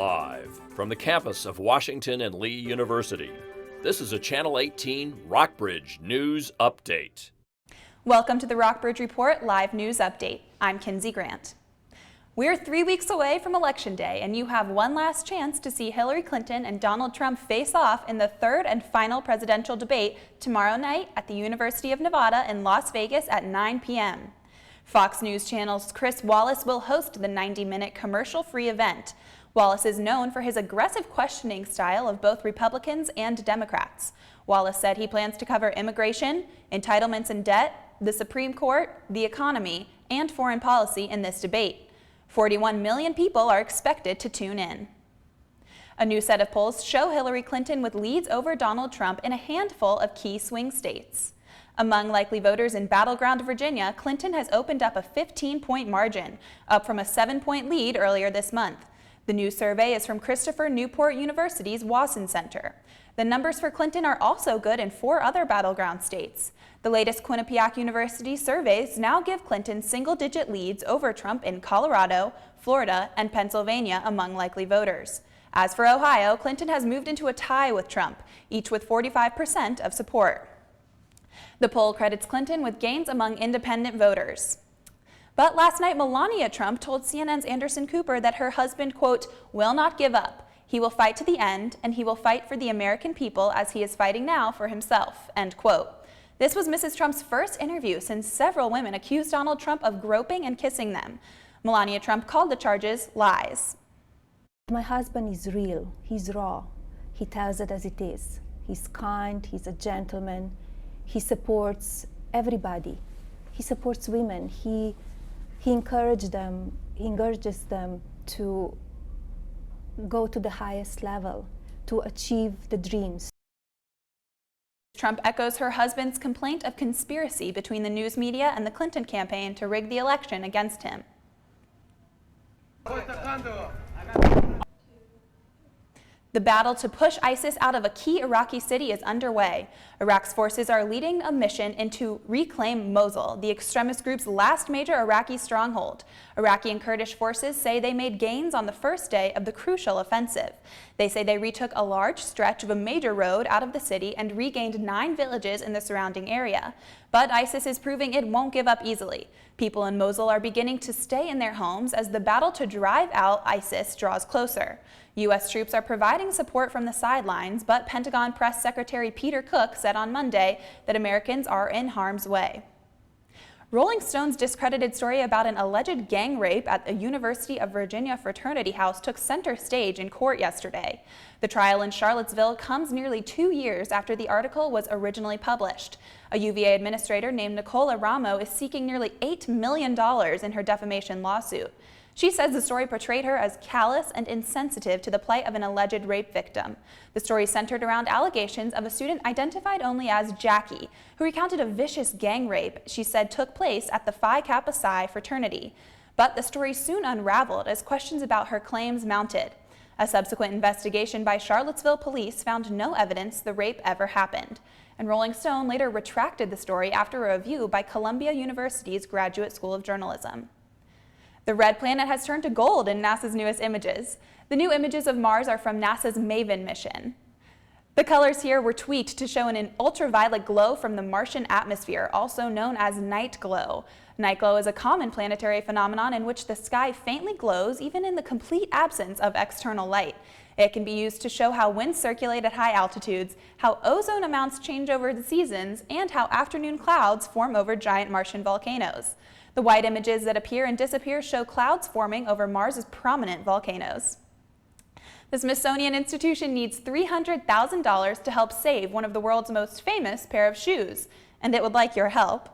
Live from the campus of Washington and Lee University, this is a Channel 18 Rockbridge News Update. Welcome to the Rockbridge Report Live News Update. I'm Kinsey Grant. We're 3 weeks away from Election Day, and you have one last chance to see Hillary Clinton and Donald Trump face off in the third and final presidential debate tomorrow night at the University of Nevada in Las Vegas at 9 p.m. Fox News Channel's Chris Wallace will host the 90-minute commercial-free event. Wallace is known for his aggressive questioning style of both Republicans and Democrats. Wallace said he plans to cover immigration, entitlements and debt, the Supreme Court, the economy, and foreign policy in this debate. 41 million people are expected to tune in. A new set of polls show Hillary Clinton with leads over Donald Trump in a handful of key swing states. Among likely voters in battleground Virginia, Clinton has opened up a 15-point margin, up from a 7-point lead earlier this month. The new survey is from Christopher Newport University's Wasson Center. The numbers for Clinton are also good in 4 other battleground states. The latest Quinnipiac University surveys now give Clinton single-digit leads over Trump in Colorado, Florida, and Pennsylvania among likely voters. As for Ohio, Clinton has moved into a tie with Trump, each with 45% of support. The poll credits Clinton with gains among independent voters. But last night, Melania Trump told CNN's Anderson Cooper that her husband, quote, will not give up. He will fight to the end, and he will fight for the American people as he is fighting now for himself, end quote. This was Mrs. Trump's first interview since several women accused Donald Trump of groping and kissing them. Melania Trump called the charges lies. My husband is real. He's raw. He tells it as it is. He's kind. He's a gentleman. He supports everybody. He supports women. He encourages them to go to the highest level, to achieve the dreams. Trump echoes her husband's complaint of conspiracy between the news media and the Clinton campaign to rig the election against him. The battle to push ISIS out of a key Iraqi city is underway. Iraq's forces are leading a mission to reclaim Mosul, the extremist group's last major Iraqi stronghold. Iraqi and Kurdish forces say they made gains on the first day of the crucial offensive. They say they retook a large stretch of a major road out of the city and regained 9 villages in the surrounding area. But ISIS is proving it won't give up easily. People in Mosul are beginning to stay in their homes as the battle to drive out ISIS draws closer. U.S. troops are providing support from the sidelines, but Pentagon Press Secretary Peter Cook said on Monday that Americans are in harm's way. Rolling Stone's discredited story about an alleged gang rape at a University of Virginia fraternity house took center stage in court yesterday. The trial in Charlottesville comes nearly 2 years after the article was originally published. A UVA administrator named Nicola Ramo is seeking nearly $8 million in her defamation lawsuit. She says the story portrayed her as callous and insensitive to the plight of an alleged rape victim. The story centered around allegations of a student identified only as Jackie, who recounted a vicious gang rape she said took place at the Phi Kappa Psi fraternity. But the story soon unraveled as questions about her claims mounted. A subsequent investigation by Charlottesville police found no evidence the rape ever happened. And Rolling Stone later retracted the story after a review by Columbia University's Graduate School of Journalism. The red planet has turned to gold in NASA's newest images. The new images of Mars are from NASA's MAVEN mission. The colors here were tweaked to show an ultraviolet glow from the Martian atmosphere, also known as night glow. Night glow is a common planetary phenomenon in which the sky faintly glows even in the complete absence of external light. It can be used to show how winds circulate at high altitudes, how ozone amounts change over the seasons, and how afternoon clouds form over giant Martian volcanoes. The white images that appear and disappear show clouds forming over Mars's prominent volcanoes. The Smithsonian Institution needs $300,000 to help save one of the world's most famous pair of shoes, and it would like your help.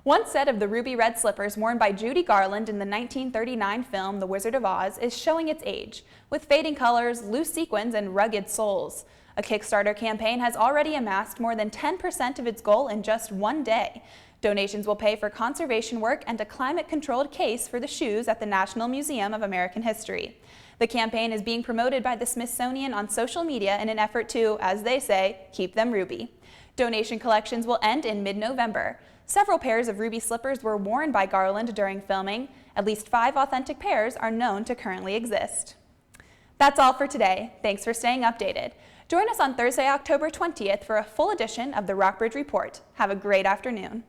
One set of the ruby red slippers worn by Judy Garland in the 1939 film The Wizard of Oz is showing its age, with fading colors, loose sequins, and rugged soles. A Kickstarter campaign has already amassed more than 10% of its goal in just one day. Donations will pay for conservation work and a climate-controlled case for the shoes at the National Museum of American History. The campaign is being promoted by the Smithsonian on social media in an effort to, as they say, keep them ruby. Donation collections will end in mid-November. Several pairs of ruby slippers were worn by Garland during filming. At least 5 authentic pairs are known to currently exist. That's all for today. Thanks for staying updated. Join us on Thursday, October 20th for a full edition of the Rockbridge Report. Have a great afternoon.